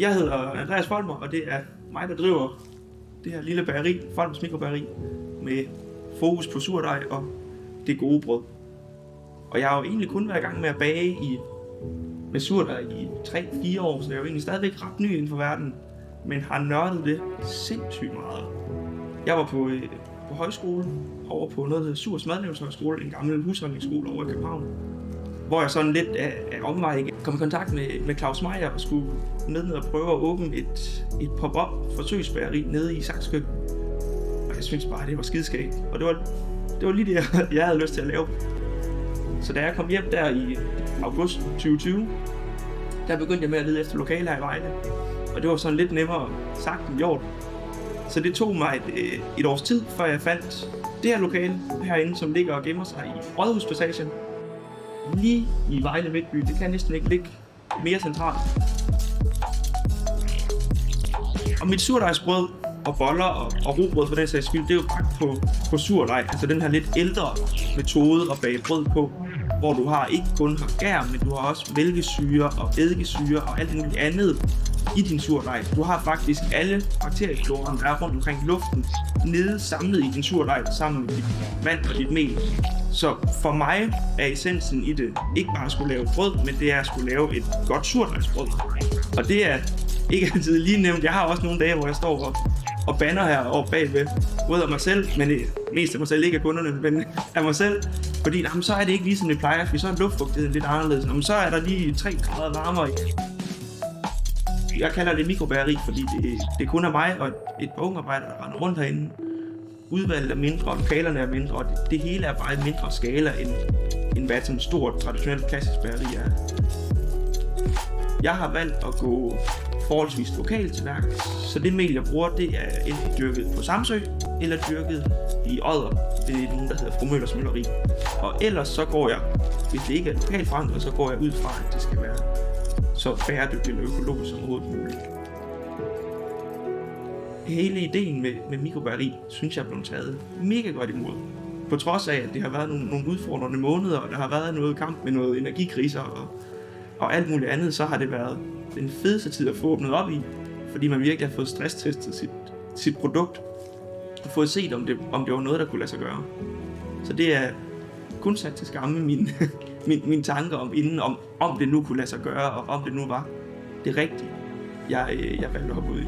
Jeg hedder Andreas Folmer, og det er mig, der driver det her lille bageri, Folmers Mikrobageri, med fokus på surdej og det gode brød. Og jeg har jo egentlig kun været i gang med at bage med surdej i 3-4 år, så jeg er jo egentlig stadigvæk ret ny inden for verden, men har nørdet det sindssygt meget. Jeg var på højskole, over på noget, der hedder Surs Madlavningshøjskole, en gammel husholdningsskole over i København, hvor jeg sådan lidt af omvej kom i kontakt med Claus Meyer og skulle ned og prøve at åbne et pop-up forsøgsbageri nede i Saxkøb. Og jeg synes bare, det var skideskægt, og det var lige det, jeg havde lyst til at lave. Så da jeg kom hjem der i august 2020, der begyndte jeg med at lede efter lokaler her i Vejle. Og det var sådan lidt nemmere sagt end gjort. Så det tog mig et års tid, før jeg fandt det her lokale herinde, som ligger og gemmer sig i Rådhuspassagen. Lige i Vejle Midtby. Det kan næsten ikke ligge mere centralt. Og mit surdejsbrød og boller og rugbrød for den sags skyld, det er jo bagt på surdej. Altså den her lidt ældre metode at bage brød på, hvor du ikke kun har gær, men du har også mælkesyre og eddikesyre og alt muligt andet i din surdej. Du har faktisk alle bakteriefloraen, der er rundt omkring luften, nede samlet i din surdej sammen med dit vand og dit mel. Så for mig er essensen i det ikke bare at skulle lave brød, men det er at skulle lave et godt surdejsbrød. Og det er ikke altid lige nemt. Jeg har også nogle dage, hvor jeg står og bander her over bagved, både af mig selv, men mest af mig selv, ikke af kunderne, men af mig selv. Fordi så er det ikke ligesom det plejer, fordi så er luftfugtigheden lidt anderledes. Så er der lige 3 grader varmere. Jeg kalder det mikrobageri, fordi det kun er mig og et par ungarbejdere, der render rundt herinde. Udvalget er mindre, og lokalerne er mindre, og det hele er bare i mindre skala, end hvad sådan et stort, traditionelt klassisk bageri er. Jeg har valgt at gå forholdsvis lokalt til værk, så det mel, jeg bruger, det er enten dyrket på Samsø, eller dyrket i Odder. Det er nogen, der hedder Fru Møllers Mølleri. Og ellers så går jeg, hvis det ikke er lokalt forankret, så går jeg ud fra, at det skal være så bæredygtigt og økologisk som overhovedet muligt. Hele ideen med mikrobageri, synes jeg er blevet taget mega godt imod. På trods af, at det har været nogle udfordrende måneder, og der har været noget kamp med noget energikriser og alt muligt andet, så har det været den fedeste tid at få åbnet op i, fordi man virkelig har fået stresstestet sit produkt og fået set, om det var noget, der kunne lade sig gøre. Så det er kun sat til skamme mine tanker om det nu kunne lade sig gøre, og om det nu var det rigtige, jeg valgte at hoppe ud i.